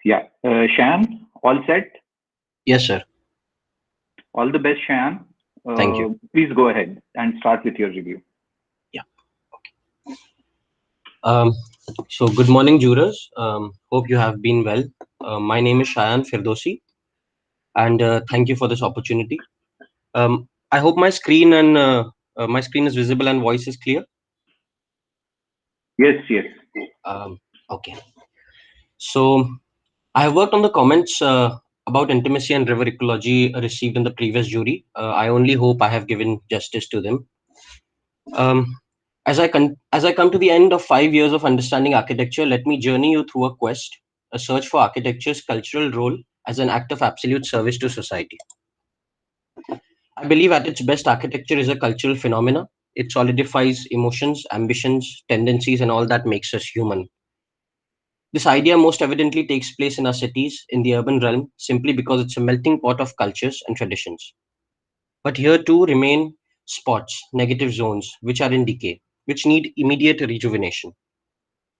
Yeah. Shayan, all set? Yes, sir. All the best, Shayan. Thank you. Please go ahead and start with your review. Yeah. Um, so good morning, jurors. Hope you have been well. My name is Shayan Firdosy, and thank you for this opportunity. I hope my screen is visible and voice is clear. Yes, yes. Okay. So I have worked on the comments about intimacy and river ecology received in the previous jury. I only hope I have given justice to them. Um, as I come to the end of 5 years of understanding architecture, let me journey you through a search for architecture's cultural role as an act of absolute service to society. I believe at its best, architecture is a cultural phenomena. It solidifies emotions, ambitions, tendencies, and all that makes us human. This idea most evidently takes place in our cities, in the urban realm, simply because it's a melting pot of cultures and traditions. But here too remain spots, negative zones, which are in decay, which need immediate rejuvenation.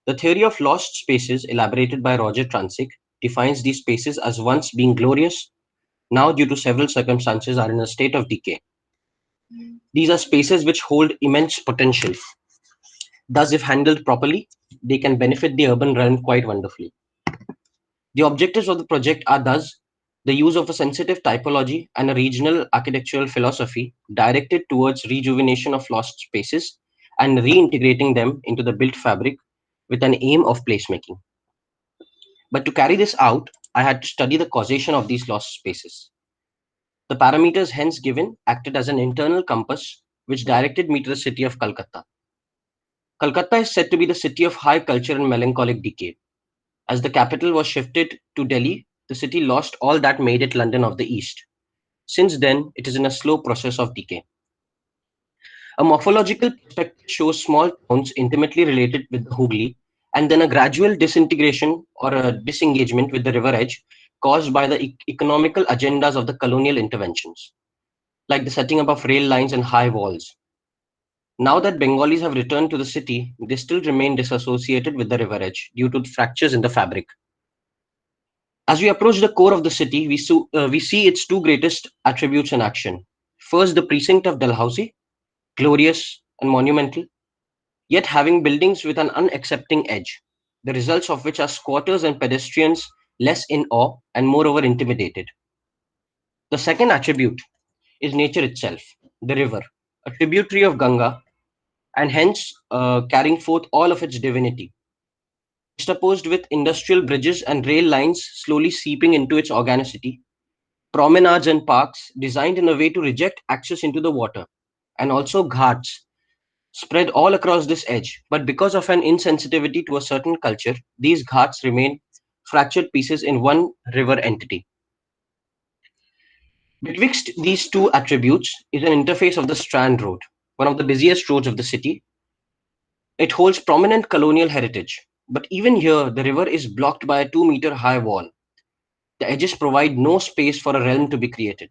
The theory of lost spaces, elaborated by Roger Transick, defines these spaces as once being glorious, now due to several circumstances are in a state of decay. These are spaces which hold immense potential. Thus, if handled properly, they can benefit the urban realm quite wonderfully. The objectives of the project are thus the use of a sensitive typology and a regional architectural philosophy directed towards rejuvenation of lost spaces and reintegrating them into the built fabric with an aim of placemaking. But to carry this out, I had to study the causation of these lost spaces. The parameters hence given acted as an internal compass which directed me to the city of Kolkata. Kolkata is said to be the city of high culture and melancholic decay. As the capital was shifted to Delhi, the city lost all that made it London of the East. Since then, it is in a slow process of decay. A morphological perspective shows small towns intimately related with the Hooghly, and then a gradual disintegration or a disengagement with the river edge caused by the economical agendas of the colonial interventions, like the setting up of rail lines and high walls. Now that Bengalis have returned to the city, they still remain disassociated with the river edge due to fractures in the fabric. As we approach the core of the city, we see its two greatest attributes in action. First, the precinct of Dalhousie, glorious and monumental, yet having buildings with an unaccepting edge, the results of which are squatters and pedestrians less in awe and moreover intimidated. The second attribute is nature itself, the river, a tributary of Ganga, and hence carrying forth all of its divinity, juxtaposed with industrial bridges and rail lines slowly seeping into its organicity, promenades and parks designed in a way to reject access into the water, and also ghats spread all across this edge. But because of an insensitivity to a certain culture, these ghats remain fractured pieces in one river entity. Betwixt these two attributes is an interface of the Strand Road, one of the busiest roads of the city. It holds prominent colonial heritage, but even here the river is blocked by a 2-meter high wall. The edges provide no space for a realm to be created.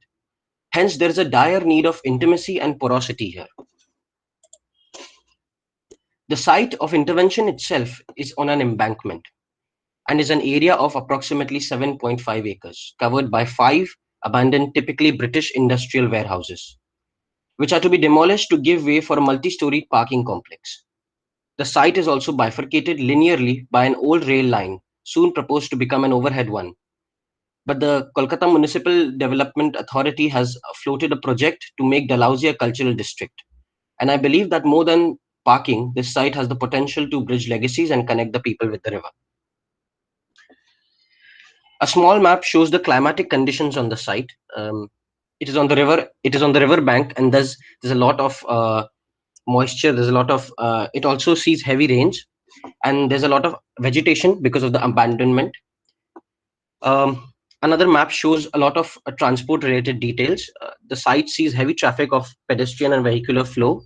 Hence, there is a dire need of intimacy and porosity here. The site of intervention itself is on an embankment and is an area of approximately 7.5 acres, covered by 5 abandoned, typically British industrial warehouses, which are to be demolished to give way for a multi-storied parking complex. The site is also bifurcated linearly by an old rail line, soon proposed to become an overhead one. But the Kolkata Municipal Development Authority has floated a project to make Dalhousie a cultural district. And I believe that more than parking, this site has the potential to bridge legacies and connect the people with the river. A small map shows the climatic conditions on the site. It is on the river. It is on the river bank, and there's a lot of moisture. There's a lot of. It also sees heavy rains, and there's a lot of vegetation because of the abandonment. Another map shows a lot of transport-related details. The site sees heavy traffic of pedestrian and vehicular flow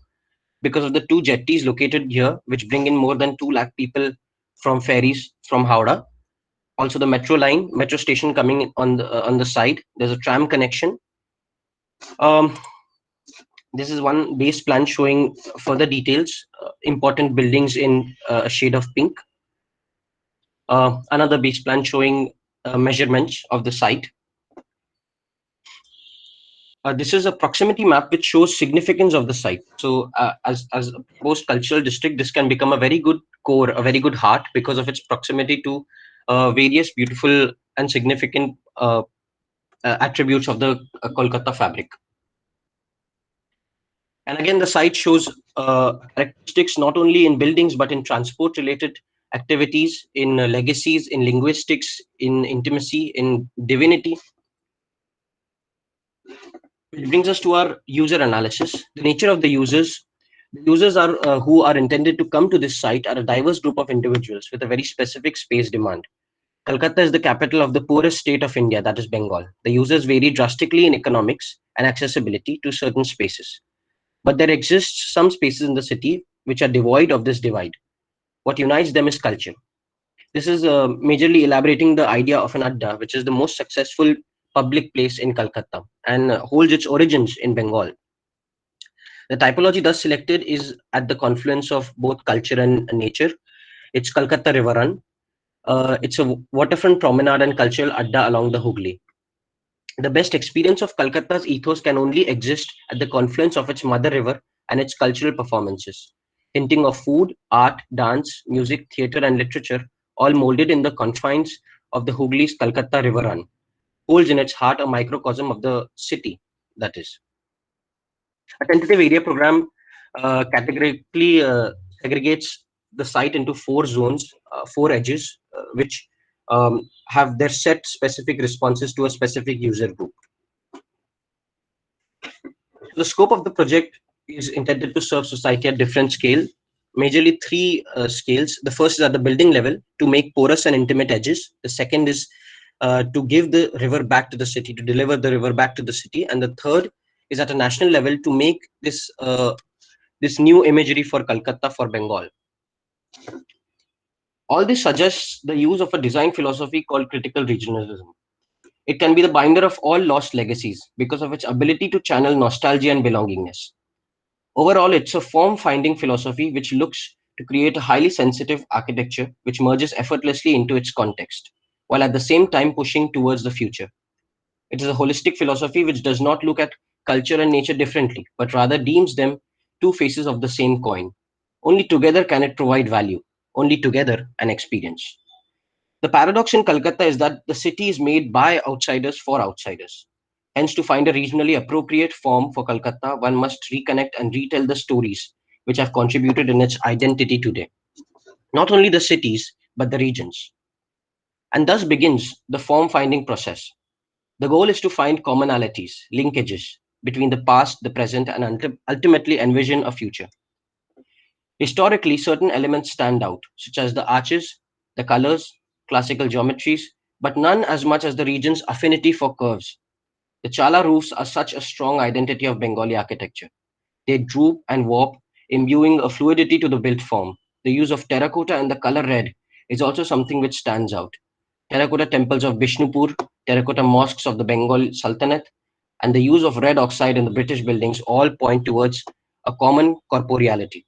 because of the two jetties located here, which bring in more than 2 lakh people from ferries from Howrah. Also, the metro station coming on the side. There's a tram connection. Um, this is one base plan showing further details, important buildings in a shade of pink. Another base plan showing measurements of the site. This is a proximity map which shows significance of the site. So as a post cultural district, this can become a very good core, a very good heart, because of its proximity to various beautiful and significant attributes of the Kolkata fabric. And again, the site shows characteristics not only in buildings, but in transport related activities, in legacies, in linguistics, in intimacy, in divinity. Which brings us to our user analysis. The nature of the users. The users are who are intended to come to this site are a diverse group of individuals with a very specific space demand. Kolkata is the capital of the poorest state of India, that is Bengal. The users vary drastically in economics and accessibility to certain spaces. But there exists some spaces in the city which are devoid of this divide. What unites them is culture. This is majorly elaborating the idea of an ADDA, which is the most successful public place in Calcutta and holds its origins in Bengal. The typology thus selected is at the confluence of both culture and nature. It's Kolkata River Run. It's a waterfront promenade and cultural ADDA along the Hooghly. The best experience of Calcutta's ethos can only exist at the confluence of its mother river and its cultural performances, hinting of food, art, dance, music, theatre, and literature, all molded in the confines of the Hooghly's Calcutta River Run, holds in its heart a microcosm of the city, that is. A tentative area program categorically segregates the site into four zones, four edges, which have their set specific responses to a specific user group. The scope of the project is intended to serve society at different scale, majorly three scales. The first is at the building level to make porous and intimate edges. The second is to give the river back to the city, to deliver the river back to the city. And the third is at a national level to make this this new imagery for Calcutta, for Bengal. All this suggests the use of a design philosophy called critical regionalism. It can be the binder of all lost legacies because of its ability to channel nostalgia and belongingness. Overall, it's a form-finding philosophy which looks to create a highly sensitive architecture which merges effortlessly into its context, while at the same time pushing towards the future. It is a holistic philosophy which does not look at culture and nature differently, but rather deems them two faces of the same coin. Only together can it provide value, only together an experience. The paradox in Calcutta is that the city is made by outsiders for outsiders. Hence, to find a regionally appropriate form for Calcutta, one must reconnect and retell the stories which have contributed in its identity today. Not only the cities, but the regions. And thus begins the form finding process. The goal is to find commonalities, linkages between the past, the present, and ultimately envision a future. Historically, certain elements stand out, such as the arches, the colors, classical geometries, but none as much as the region's affinity for curves. The Chala roofs are such a strong identity of Bengali architecture. They droop and warp, imbuing a fluidity to the built form. The use of terracotta and the color red is also something which stands out. Terracotta temples of Bishnupur, terracotta mosques of the Bengal Sultanate, and the use of red oxide in the British buildings all point towards a common corporeality.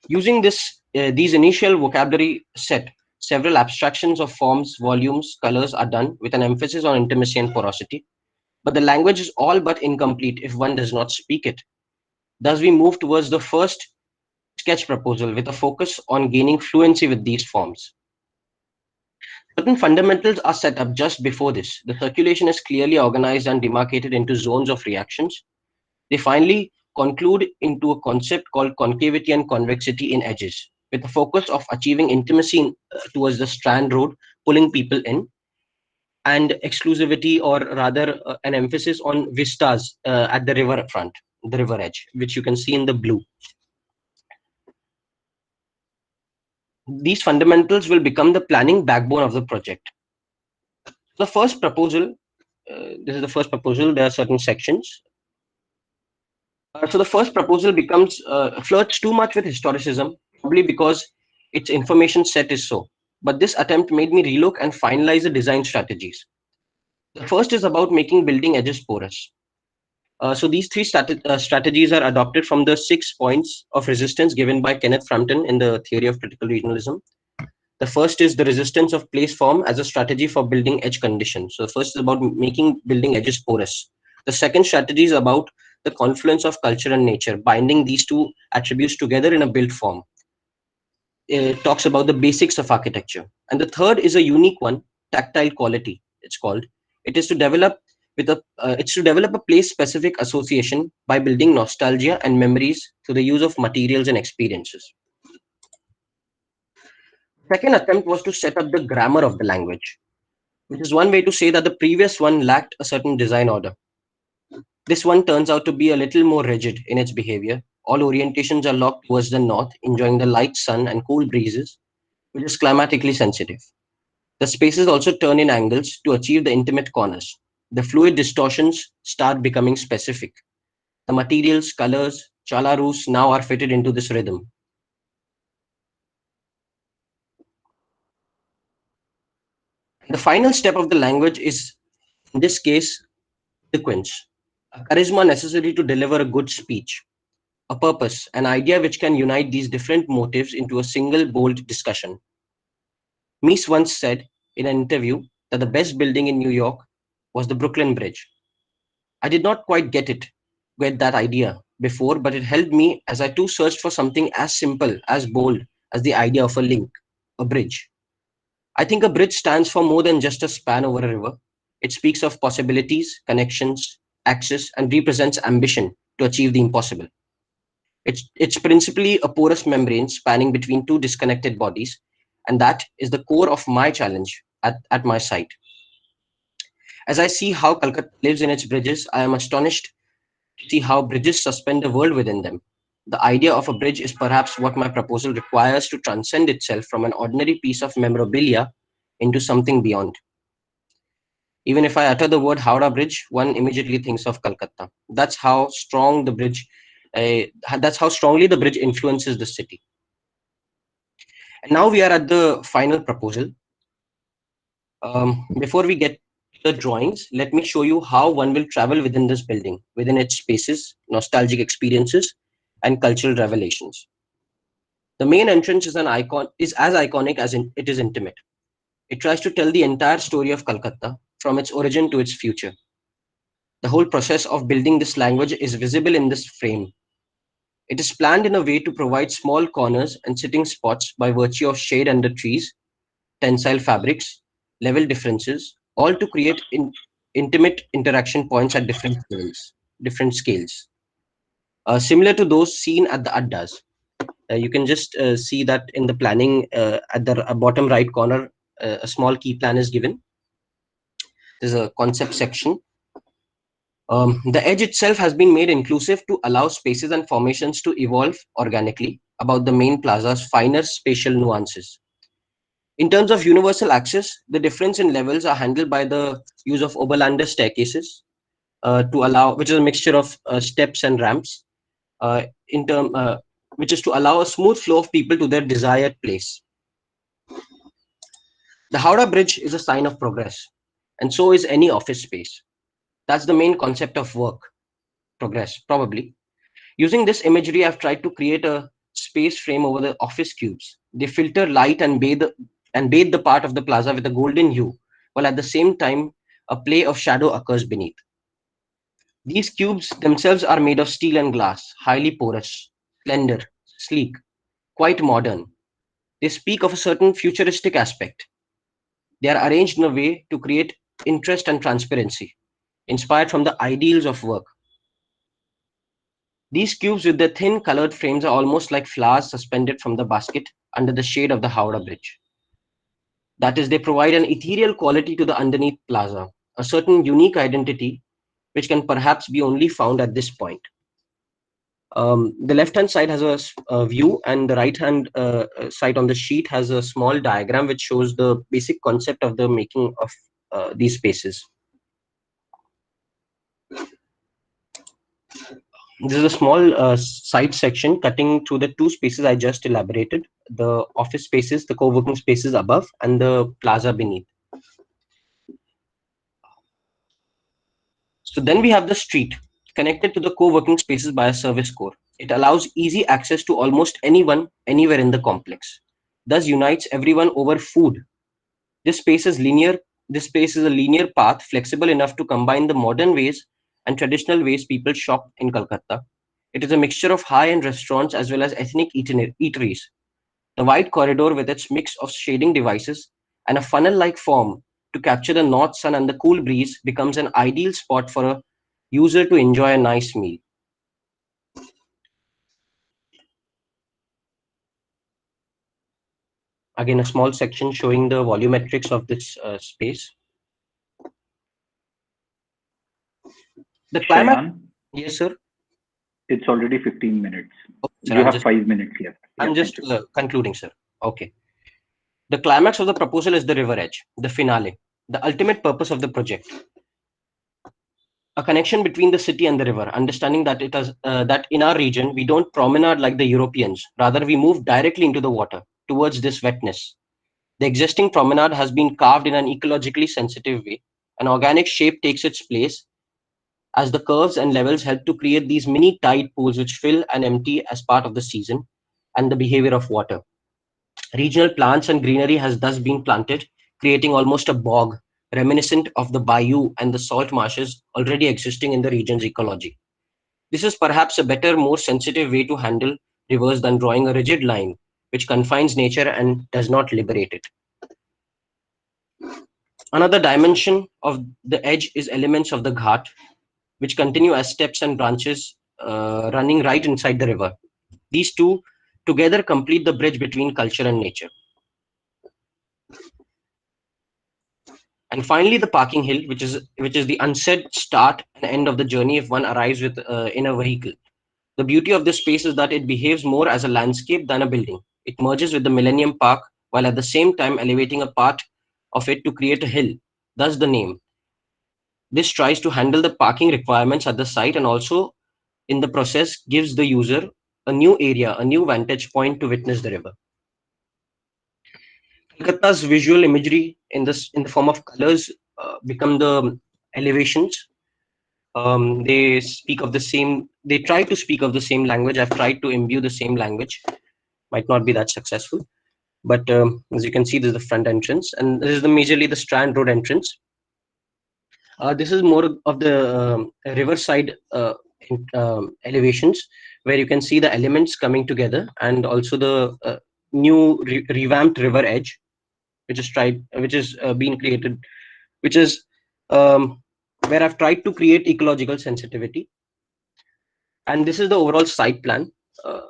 Using these initial vocabulary set, several abstractions of forms, volumes, colors are done with an emphasis on intimacy and porosity. But the language is all but incomplete if one does not speak it. Thus, we move towards the first sketch proposal with a focus on gaining fluency with these forms. Certain fundamentals are set up just before this. The circulation is clearly organized and demarcated into zones of reactions. They finally conclude into a concept called concavity and convexity in edges, with the focus of achieving intimacy towards the Strand Road, pulling people in, and exclusivity, or rather an emphasis on vistas at the river front, the river edge, which you can see in the blue. These fundamentals will become the planning backbone of the project. The first proposal, this is the first proposal, there are certain sections. So the first proposal becomes flirts too much with historicism, probably because its information set is so. But this attempt made me relook and finalize the design strategies. The first is about making building edges porous. So these three strategies are adopted from the 6 points of resistance given by Kenneth Frampton in the theory of critical regionalism. The first is the resistance of place form as a strategy for building edge conditions. So the first is about making building edges porous. The second strategy is about the confluence of culture and nature, binding these two attributes together in a built form. It talks about the basics of architecture. And the third is a unique one, tactile quality, it's called. It is to develop it's to develop a place specific association by building nostalgia and memories through the use of materials and experiences. Second attempt was to set up the grammar of the language, which is one way to say that the previous one lacked a certain design order. This one turns out to be a little more rigid in its behavior. All orientations are locked towards the north, enjoying the light sun and cool breezes, which is climatically sensitive. The spaces also turn in angles to achieve the intimate corners. The fluid distortions start becoming specific. The materials, colors, chala roofs now are fitted into this rhythm. The final step of the language is, in this case, sequence, a charisma necessary to deliver a good speech, a purpose, an idea which can unite these different motives into a single bold discussion. Mies once said in an interview that the best building in New York was the Brooklyn Bridge. I did not quite get that idea before, but it helped me as I too searched for something as simple, as bold as the idea of a link, a bridge. I think a bridge stands for more than just a span over a river. It speaks of possibilities, connections, access, and represents ambition to achieve the impossible. It's principally a porous membrane spanning between two disconnected bodies, and that is the core of my challenge at my site. As I see how Calcutta lives in its bridges, I am astonished to see how bridges suspend the world within them. The idea of a bridge is perhaps what my proposal requires to transcend itself from an ordinary piece of memorabilia into something beyond. Even if I utter the word Howrah Bridge, one immediately thinks of Calcutta. That's how strongly the bridge influences the city. And now we are at the final proposal. Before we get to the drawings, let me show you how one will travel within this building, within its spaces, nostalgic experiences, and cultural revelations. The main entrance is as iconic as it is intimate. It tries to tell the entire story of Calcutta from its origin to its future. The whole process of building this language is visible in this frame. It is planned in a way to provide small corners and sitting spots by virtue of shade under trees, tensile fabrics, level differences, all to create intimate interaction points at different scales, similar to those seen at the ADDAs. You can just see that in the planning at the bottom right corner, a small key plan is given. There's a concept section. The edge itself has been made inclusive to allow spaces and formations to evolve organically about the main plaza's finer spatial nuances. In terms of universal access, the difference in levels are handled by the use of Oberlander staircases which is a mixture of steps and ramps, uh, in term, uh, which is to allow a smooth flow of people to their desired place. The Howrah Bridge is a sign of progress, and so is any office space. That's the main concept of work, progress, probably. Using this imagery, I've tried to create a space frame over the office cubes. They filter light and bathe the part of the plaza with a golden hue, while at the same time, a play of shadow occurs beneath. These cubes themselves are made of steel and glass, highly porous, slender, sleek, quite modern. They speak of a certain futuristic aspect. They are arranged in a way to create interest and transparency, inspired from the ideals of work. These cubes with their thin colored frames are almost like flowers suspended from the basket under the shade of the Howrah Bridge. That is, they provide an ethereal quality to the underneath plaza, a certain unique identity which can perhaps be only found at this point. The left-hand side has a view, and the right-hand side on the sheet has a small diagram which shows the basic concept of the making of these spaces. This is a small side section cutting through the two spaces I just elaborated, the office spaces, the co-working spaces above, and the plaza beneath. So then we have the street, connected to the co-working spaces by a service core. It allows easy access to almost anyone, anywhere in the complex. thus unites everyone over food. This space is linear. This space is a linear path, flexible enough to combine the modern ways and traditional ways people shop in Kolkata. It is a mixture of high-end restaurants as well as ethnic eateries. The wide corridor with its mix of shading devices and a funnel-like form to capture the north sun and the cool breeze becomes an ideal spot for a user to enjoy a nice meal. Again, a small section showing the volumetrics of this space. The climax. Shayan, Yes, sir. it's already 15 minutes. Oh, sir, You have 5 minutes left. Yeah, I'm thank just you. concluding, sir. Okay. The climax of the proposal is the river edge, the finale, the ultimate purpose of the project. A connection between the city and the river, understanding that that in our region we don't promenade like the Europeans, rather we move directly into the water towards this wetness. The existing promenade has been carved in an ecologically sensitive way. An organic shape takes its place as the curves and levels help to create these mini tide pools which fill and empty as part of the season and the behavior of water. Regional plants and greenery has thus been planted, creating almost a bog, reminiscent of the bayou and the salt marshes already existing in the region's ecology. This is perhaps a better, more sensitive way to handle rivers than drawing a rigid line which confines nature and does not liberate it. Another dimension of the edge is elements of the ghat, which continue as steps and branches running right inside the river. These two together complete the bridge between culture and nature. And finally, the parking hill, which is the unsaid start and end of the journey if one arrives with in a vehicle. The beauty of this space is that it behaves more as a landscape than a building. It merges with the Millennium Park while at the same time elevating a part of it to create a hill. Thus the name. This tries to handle the parking requirements at the site and also in the process gives the user a new area, a new vantage point to witness the river. Kolkata's visual imagery in the form of colors become the elevations. They speak of the same. They try to speak of the same language. I've tried to imbue the same language. Might not be that successful, but as you can see, this is the front entrance, and this is the majorly the Strand Road entrance. This is more of the riverside elevations, where you can see the elements coming together, and also the new revamped river edge, which is being created, which is um, where I've tried to create ecological sensitivity. And this is the overall site plan. Uh,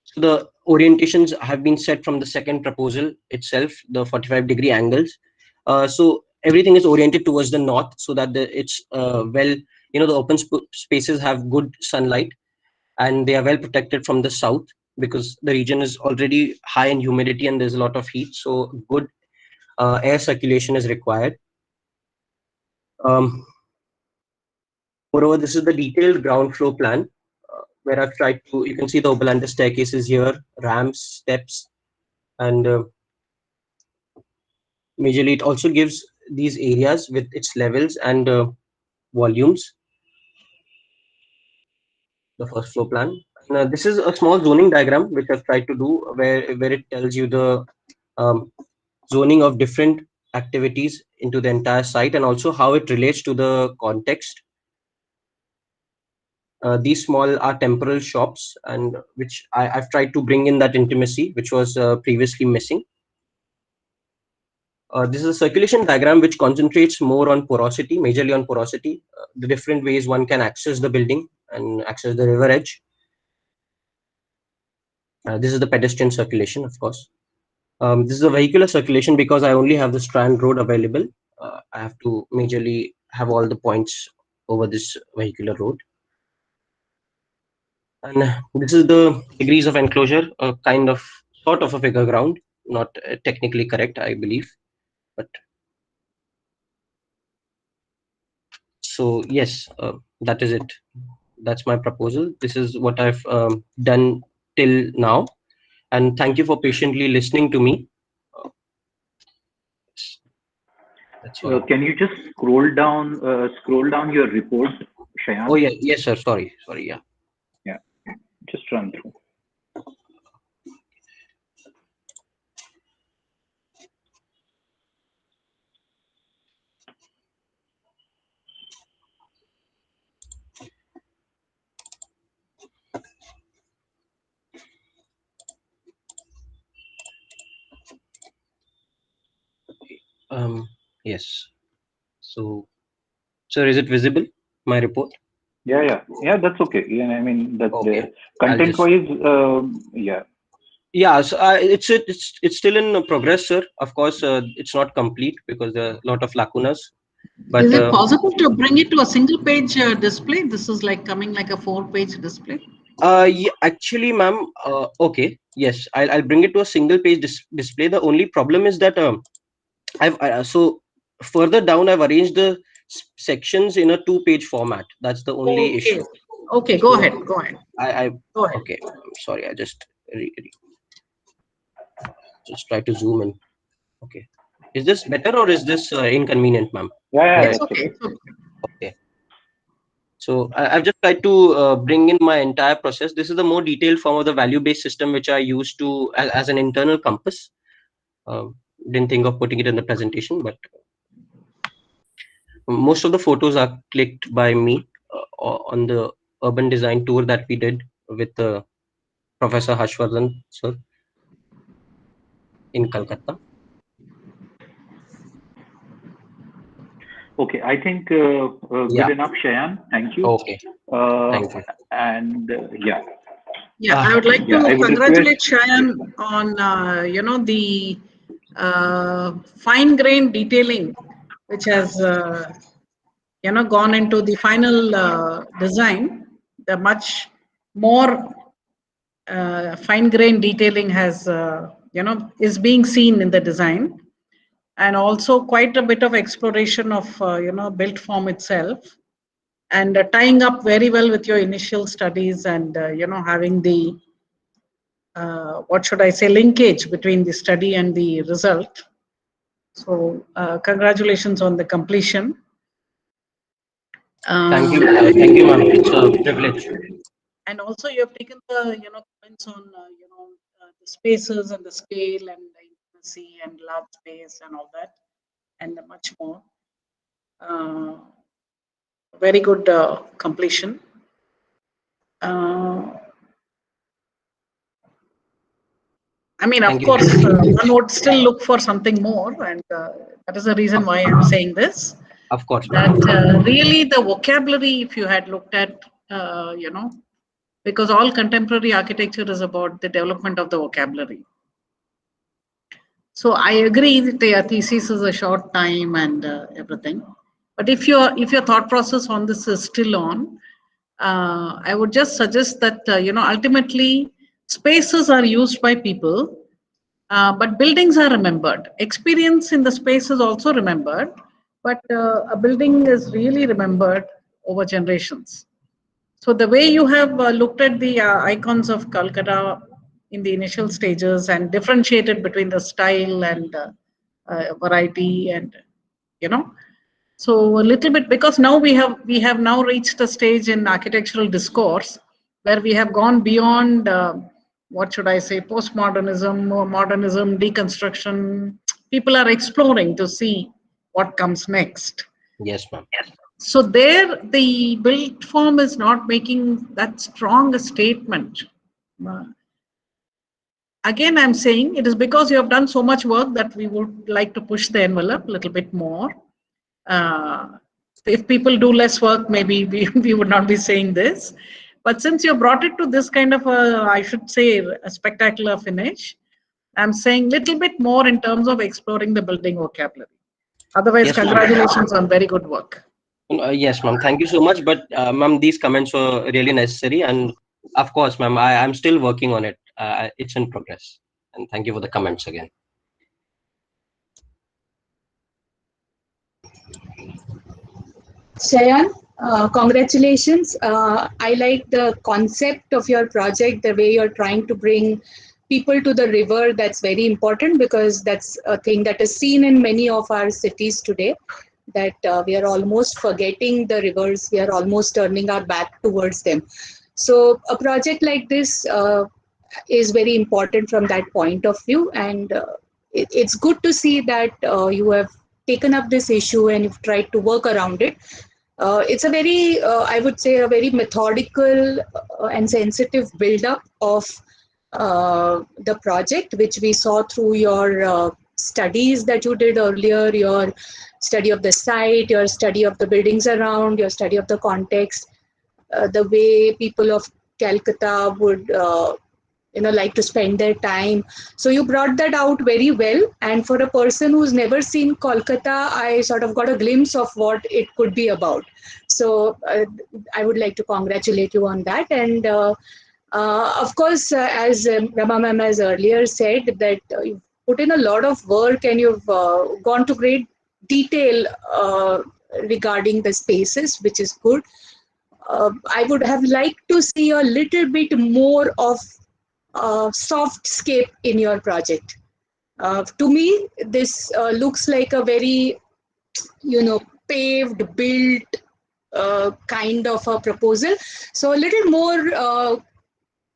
so the orientations have been set from the second proposal itself, the 45-degree angles. So everything is oriented towards the north, so that it's well, the open spaces have good sunlight, and they are well protected from the south because the region is already high in humidity and there's a lot of heat. So good air circulation is required. Um, Moreover, this is the detailed ground floor plan where I've tried to, you can see the Oberlander staircases here, ramps, steps, and majorly it also gives these areas with its levels and volumes, the first floor plan. And, this is a small zoning diagram which I've tried to do where it tells you the um, zoning of different activities into the entire site and also how it relates to the context. These small are temporal shops, and which I've tried to bring in that intimacy which was previously missing. This is a circulation diagram which concentrates more on porosity, majorly on porosity, the different ways one can access the building and access the river edge. This is the pedestrian circulation, of course. This is a vehicular circulation because I only have the Strand Road available. I have to majorly have all the points over this vehicular road. And this is the degrees of enclosure, a kind of sort of a figure ground, not technically correct, I believe, but so yes, that is it. That's my proposal. This is what I've done till now, and thank you for patiently listening to me. Uh, that's all. Can you just scroll down your report, Oh Shayan? yeah, yes sir. Sorry, yeah. Yeah, just run through. Yes. So, sir, is it visible? My report? Yeah. That's okay. Yeah, I mean that Okay. the I'll just. content-wise, yeah. Yeah, so it's still in progress, sir. Of course, it's not complete because there are a lot of lacunas. But Is it possible to bring it to a single page display? This is like coming like a 4-page display. yeah, actually, ma'am. Okay, yes, I'll bring it to a single page display. The only problem is that so further down I've arranged the sections in a 2-page format. That's the only Okay. issue. Okay, go So ahead. Go ahead. I Go ahead. okay. I'm sorry. I just just try to zoom in. Okay. Is this better or is this inconvenient, ma'am? Yeah, Yes. It's that's okay. okay. It's okay. Okay. So I've just tried to bring in my entire process. This is the more detailed form of the value-based system which I use to as an internal compass. Didn't think of putting it in the presentation, but most of the photos are clicked by me on the urban design tour that we did with Professor Harshvardhan sir in Kolkata. Okay, I think good Yeah. enough, Shayan. Thank you. Okay. Uh, Thank you. and yeah, Yeah, Ah, I would like yeah, to I would request. congratulate Shayan on the fine-grained detailing, which has gone into the final design. The much more fine-grained detailing has is being seen in the design, and also quite a bit of exploration of built form itself, and tying up very well with your initial studies, and having the what should I say, linkage between the study and the result. So congratulations on the completion. thank you. Uh, Thank you, ma'am. It's a privilege. and also you have taken the comments on the spaces and the scale and the intimacy and large space and all that, and much more. Uh, Very good completion. Uh, I mean, of Thank you. course, one would still look for something more, and that is the reason Of, why I'm saying this. of course, ma'am. That really the vocabulary, if you had looked at, because all contemporary architecture is about the development of the vocabulary. So I agree that the thesis is a short time and everything, but if your thought process on this is still on, I would just suggest that ultimately spaces are used by people, but buildings are remembered. Experience in the space is also remembered, but a building is really remembered over generations. So the way you have looked at the icons of Calcutta in the initial stages and differentiated between the style and variety, and you know, so a little bit, because now we have now reached a stage in architectural discourse where we have gone beyond what should I say, postmodernism or modernism, deconstruction. People are exploring to see what comes next. Yes, ma'am. So there, the built form is not making that strong a statement. Uh, Again, I'm saying it is because you have done so much work that we would like to push the envelope a little bit more. Uh, if people do less work, maybe we would not be saying this. But since you brought it to this kind of a, I should say, a spectacular finish, I'm saying little bit more in terms of exploring the building vocabulary. Otherwise, Yes, ma'am. congratulations on very good work. Yes, ma'am. Thank you so much. But, ma'am, these comments were really necessary. And of course, ma'am, I'm still working on it. It's in progress. And thank you for the comments again. Shayan, congratulations. I like the concept of your project, the way you're trying to bring people to the river. That's very important because that's a thing that is seen in many of our cities today, that we are almost forgetting the rivers. We are almost turning our back towards them. So a project like this is very important from that point of view. And it's good to see that you have taken up this issue and you've tried to work around it. It's a very, I would say, a very methodical and sensitive build-up of the project, which we saw through your studies that you did earlier, your study of the site, your study of the buildings around, your study of the context, the way people of Calcutta would like to spend their time. So you brought that out very well. And for a person who's never seen Kolkata, I sort of got a glimpse of what it could be about. So I would like to congratulate you on that. And of course, as Rama ma'am has earlier said, that you've put in a lot of work and you've gone to great detail regarding the spaces, which is good. I would have liked to see a little bit more of softscape in your project. To me, this looks like a very, paved, built kind of a proposal. So a little more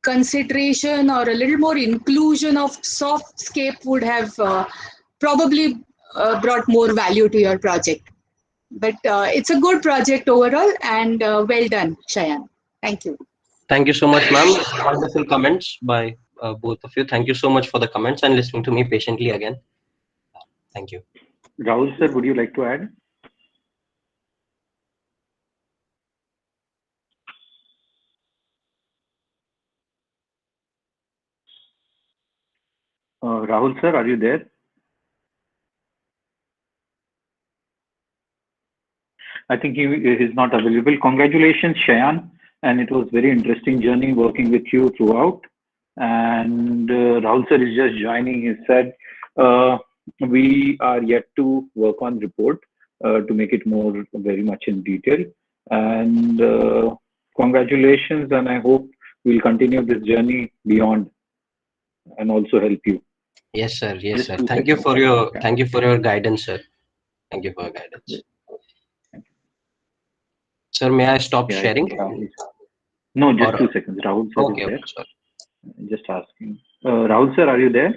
consideration or a little more inclusion of softscape would have probably brought more value to your project. But it's a good project overall, and well done, Shayan. Thank you. Thank you so much, ma'am. Wonderful comments by both of you. Thank you so much for the comments and listening to me patiently again. Thank you. Rahul sir, would you like to add? Rahul sir, are you there? I think he is not available. Congratulations, Shayan. And it was very interesting journey working with you throughout. And Rahul sir is just joining. He said, we are yet to work on report to make it more very much in detail. And congratulations. And I hope we'll continue this journey beyond and also help you. Yes, sir. Yes, Just sir. 2 Thank you seconds. for your guidance, sir. Thank you for your guidance. Sir, may I stop Yeah, sharing? No, just Or, 2 seconds. Rahul sir okay, is there. okay, sorry. Just asking. Rahul sir, are you there?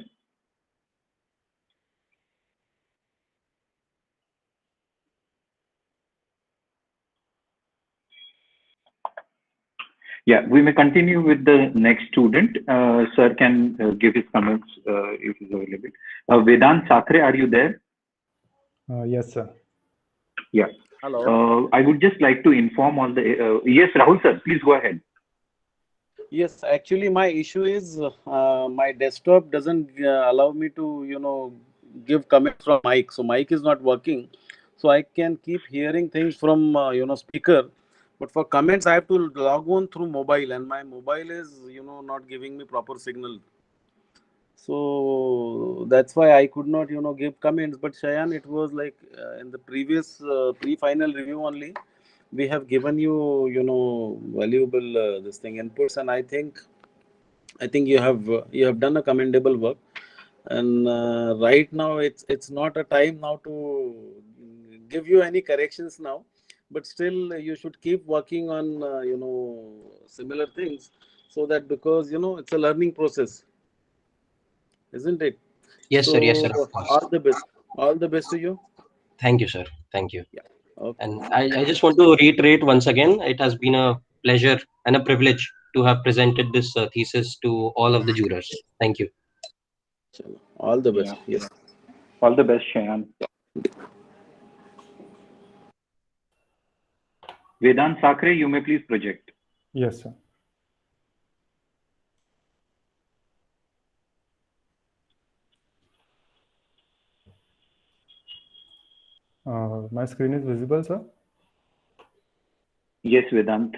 Yeah, we may continue with the next student. Sir can give his comments if he's available. Vedant Sakre, are you there? Yes, sir. Yeah. Hello. I would just like to inform all the. Yes, Rahul sir, please go ahead. Yes, actually, my issue is my desktop doesn't allow me to, give comments from mic. So mic is not working. So I can keep hearing things from speaker, but for comments I have to log on through mobile, and my mobile is not giving me proper signal. So that's why I could not give comments. But Shayan, it was like in the previous pre-final review only, we have given you valuable this thing inputs, and I think you have done a commendable work. And right now it's not a time now to give you any corrections now, but still you should keep working on similar things, so that, because it's a learning process, isn't it? Yes, So sir. Yes, sir. Of course. all the best to you. Thank you, sir. Thank you. Yeah. Okay. And I just want to reiterate once again, it has been a pleasure and a privilege to have presented this thesis to all of the jurors. Thank you. All the best. Yeah. Yes. All the best, Shayan. Vedant Sakre, you may please project. Yes, sir. My screen is visible, sir? Yes, Vedant.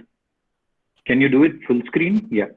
Can you do it full screen? Yeah.